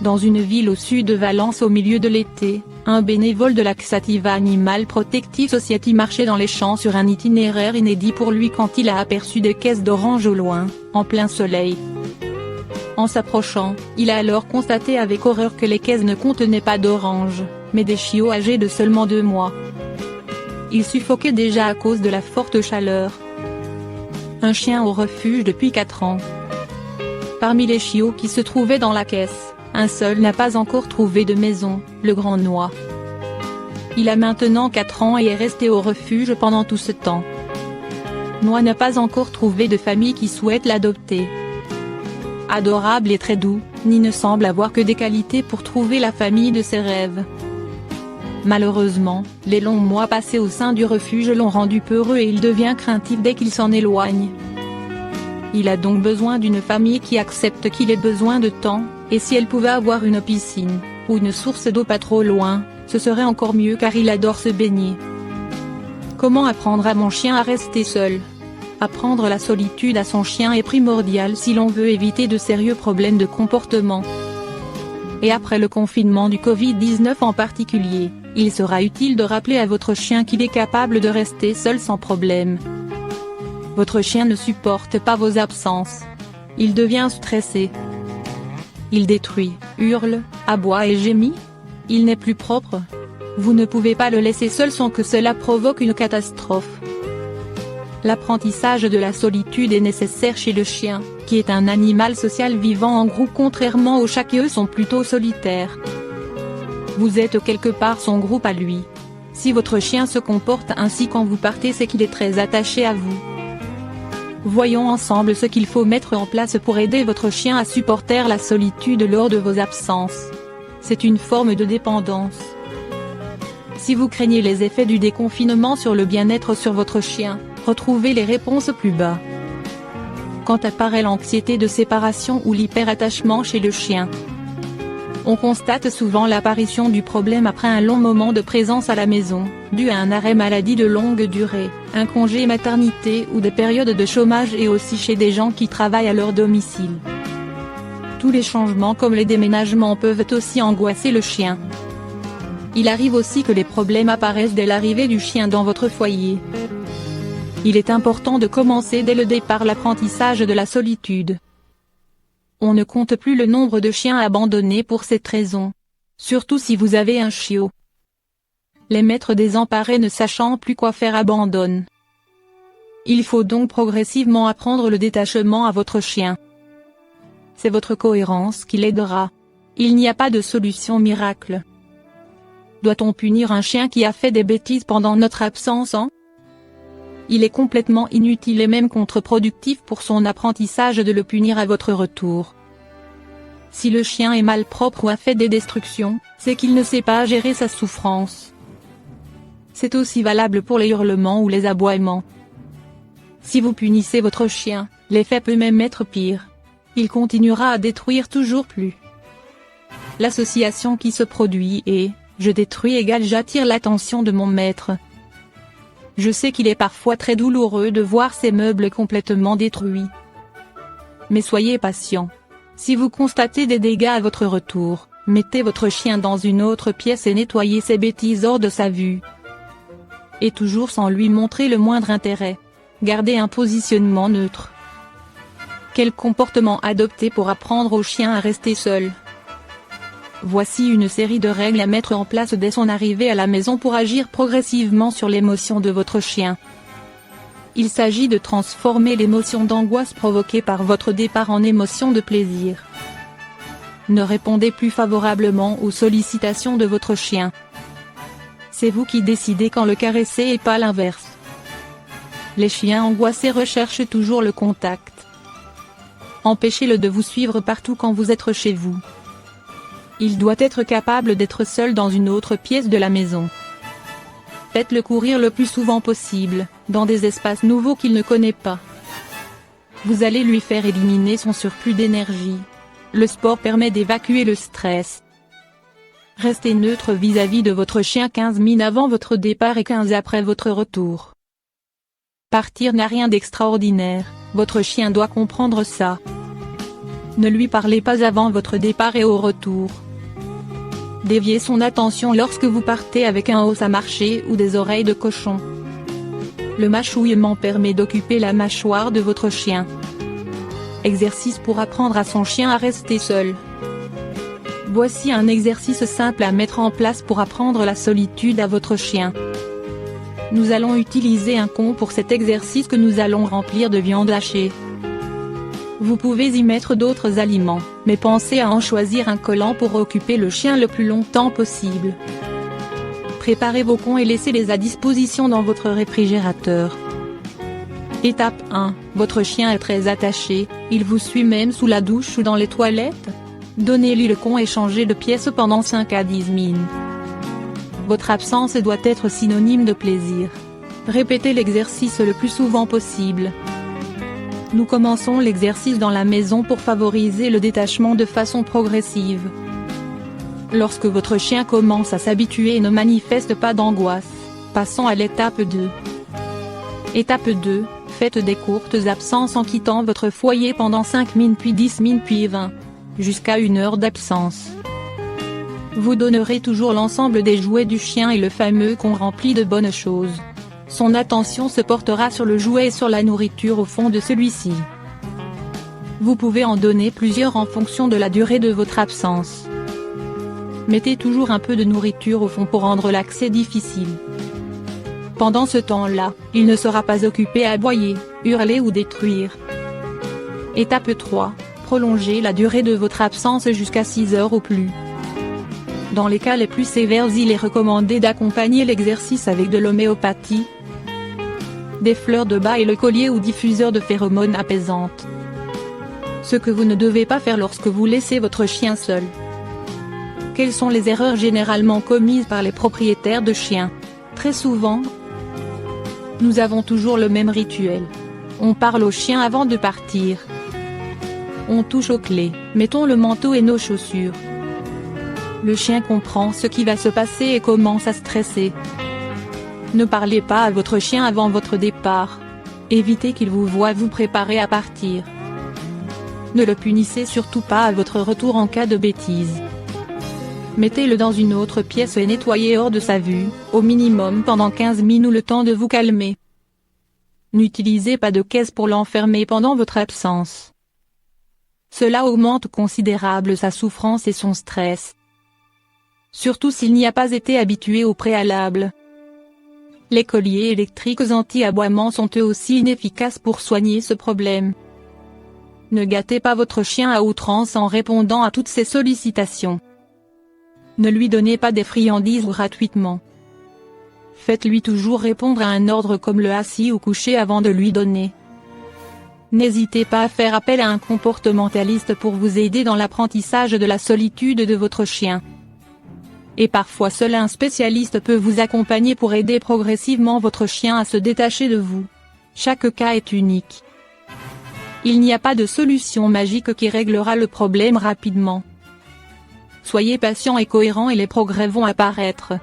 Dans une ville au sud de Valence au milieu de l'été, un bénévole de l'Axativa Animal Protective Society marchait dans les champs sur un itinéraire inédit pour lui quand il a aperçu des caisses d'oranges au loin, en plein soleil. En s'approchant, il a alors constaté avec horreur que les caisses ne contenaient pas d'oranges, mais des chiots âgés de seulement 2 mois. Ils suffoquaient déjà à cause de la forte chaleur. Un chien au refuge depuis 4 ans. Parmi les chiots qui se trouvaient dans la caisse, un seul n'a pas encore trouvé de maison, le Grand Noix. Il a maintenant 4 ans et est resté au refuge pendant tout ce temps. Noix n'a pas encore trouvé de famille qui souhaite l'adopter. Adorable et très doux, Ni ne semble avoir que des qualités pour trouver la famille de ses rêves. Malheureusement, les longs mois passés au sein du refuge l'ont rendu peureux et il devient craintif dès qu'il s'en éloigne. Il a donc besoin d'une famille qui accepte qu'il ait besoin de temps, et si elle pouvait avoir une piscine, ou une source d'eau pas trop loin, ce serait encore mieux car il adore se baigner. Comment apprendre à mon chien à rester seul ? Apprendre la solitude à son chien est primordial si l'on veut éviter de sérieux problèmes de comportement. Et après le confinement du Covid-19 en particulier, il sera utile de rappeler à votre chien qu'il est capable de rester seul sans problème. Votre chien ne supporte pas vos absences. Il devient stressé. Il détruit, hurle, aboie et gémit. Il n'est plus propre. Vous ne pouvez pas le laisser seul sans que cela provoque une catastrophe. L'apprentissage de la solitude est nécessaire chez le chien, qui est un animal social vivant en groupe contrairement aux chats qui eux sont plutôt solitaires. Vous êtes quelque part son groupe à lui. Si votre chien se comporte ainsi quand vous partez, c'est qu'il est très attaché à vous. Voyons ensemble ce qu'il faut mettre en place pour aider votre chien à supporter la solitude lors de vos absences. C'est une forme de dépendance. Si vous craignez les effets du déconfinement sur le bien-être sur votre chien, retrouvez les réponses plus bas. Quand apparaît l'anxiété de séparation ou l'hyperattachement chez le chien, on constate souvent l'apparition du problème après un long moment de présence à la maison, dû à un arrêt maladie de longue durée, un congé maternité ou des périodes de chômage et aussi chez des gens qui travaillent à leur domicile. Tous les changements comme les déménagements peuvent aussi angoisser le chien. Il arrive aussi que les problèmes apparaissent dès l'arrivée du chien dans votre foyer. Il est important de commencer dès le départ l'apprentissage de la solitude. On ne compte plus le nombre de chiens abandonnés pour cette raison. Surtout si vous avez un chiot. Les maîtres désemparés ne sachant plus quoi faire abandonnent. Il faut donc progressivement apprendre le détachement à votre chien. C'est votre cohérence qui l'aidera. Il n'y a pas de solution miracle. Doit-on punir un chien qui a fait des bêtises pendant notre absence ? Il est complètement inutile et même contre-productif pour son apprentissage de le punir à votre retour. Si le chien est malpropre ou a fait des destructions, c'est qu'il ne sait pas gérer sa souffrance. C'est aussi valable pour les hurlements ou les aboiements. Si vous punissez votre chien, l'effet peut même être pire. Il continuera à détruire toujours plus. L'association qui se produit est « je détruis égale j'attire l'attention de mon maître ». Je sais qu'il est parfois très douloureux de voir ces meubles complètement détruits. Mais soyez patient. Si vous constatez des dégâts à votre retour, mettez votre chien dans une autre pièce et nettoyez ses bêtises hors de sa vue. Et toujours sans lui montrer le moindre intérêt. Gardez un positionnement neutre. Quel comportement adopter pour apprendre au chien à rester seul ? Voici une série de règles à mettre en place dès son arrivée à la maison pour agir progressivement sur l'émotion de votre chien. Il s'agit de transformer l'émotion d'angoisse provoquée par votre départ en émotion de plaisir. Ne répondez plus favorablement aux sollicitations de votre chien. C'est vous qui décidez quand le caresser et pas l'inverse. Les chiens angoissés recherchent toujours le contact. Empêchez-le de vous suivre partout quand vous êtes chez vous. Il doit être capable d'être seul dans une autre pièce de la maison. Faites-le courir le plus souvent possible, dans des espaces nouveaux qu'il ne connaît pas. Vous allez lui faire éliminer son surplus d'énergie. Le sport permet d'évacuer le stress. Restez neutre vis-à-vis de votre chien 15 minutes avant votre départ et 15 après votre retour. Partir n'a rien d'extraordinaire, votre chien doit comprendre ça. Ne lui parlez pas avant votre départ et au retour. Déviez son attention lorsque vous partez avec un os à marcher ou des oreilles de cochon. Le mâchouillement permet d'occuper la mâchoire de votre chien. Exercice pour apprendre à son chien à rester seul. Voici un exercice simple à mettre en place pour apprendre la solitude à votre chien. Nous allons utiliser un con pour cet exercice que nous allons remplir de viande hachée. Vous pouvez y mettre d'autres aliments, mais pensez à en choisir un collant pour occuper le chien le plus longtemps possible. Préparez vos cons et laissez-les à disposition dans votre réfrigérateur. Étape 1. Votre chien est très attaché, il vous suit même sous la douche ou dans les toilettes. Donnez-lui le con et changez de pièce pendant 5 à 10 minutes. Votre absence doit être synonyme de plaisir. Répétez l'exercice le plus souvent possible. Nous commençons l'exercice dans la maison pour favoriser le détachement de façon progressive. Lorsque votre chien commence à s'habituer et ne manifeste pas d'angoisse, passons à l'étape 2. Étape 2, faites des courtes absences en quittant votre foyer pendant 5 minutes puis 10 minutes puis 20, jusqu'à 1 heure d'absence. Vous donnerez toujours l'ensemble des jouets du chien et le fameux con rempli de bonnes choses. Son attention se portera sur le jouet et sur la nourriture au fond de celui-ci. Vous pouvez en donner plusieurs en fonction de la durée de votre absence. Mettez toujours un peu de nourriture au fond pour rendre l'accès difficile. Pendant ce temps-là, il ne sera pas occupé à aboyer, hurler ou détruire. Étape 3. Prolongez la durée de votre absence jusqu'à 6 heures ou plus. Dans les cas les plus sévères, il est recommandé d'accompagner l'exercice avec de l'homéopathie, des fleurs de bas et le collier ou diffuseur de phéromones apaisantes. Ce que vous ne devez pas faire lorsque vous laissez votre chien seul. Quelles sont les erreurs généralement commises par les propriétaires de chiens? Très souvent, nous avons toujours le même rituel. On parle au chien avant de partir. On touche aux clés, mettons le manteau et nos chaussures. Le chien comprend ce qui va se passer et commence à stresser. Ne parlez pas à votre chien avant votre départ. Évitez qu'il vous voie vous préparer à partir. Ne le punissez surtout pas à votre retour en cas de bêtise. Mettez-le dans une autre pièce et nettoyez hors de sa vue, au minimum pendant 15 minutes le temps de vous calmer. N'utilisez pas de caisse pour l'enfermer pendant votre absence. Cela augmente considérablement sa souffrance et son stress. Surtout s'il n'y a pas été habitué au préalable. Les colliers électriques anti-aboiement sont eux aussi inefficaces pour soigner ce problème. Ne gâtez pas votre chien à outrance en répondant à toutes ses sollicitations. Ne lui donnez pas des friandises gratuitement. Faites-lui toujours répondre à un ordre comme le assis ou couché avant de lui donner. N'hésitez pas à faire appel à un comportementaliste pour vous aider dans l'apprentissage de la solitude de votre chien. Et parfois seul un spécialiste peut vous accompagner pour aider progressivement votre chien à se détacher de vous. Chaque cas est unique. Il n'y a pas de solution magique qui réglera le problème rapidement. Soyez patient et cohérent et les progrès vont apparaître.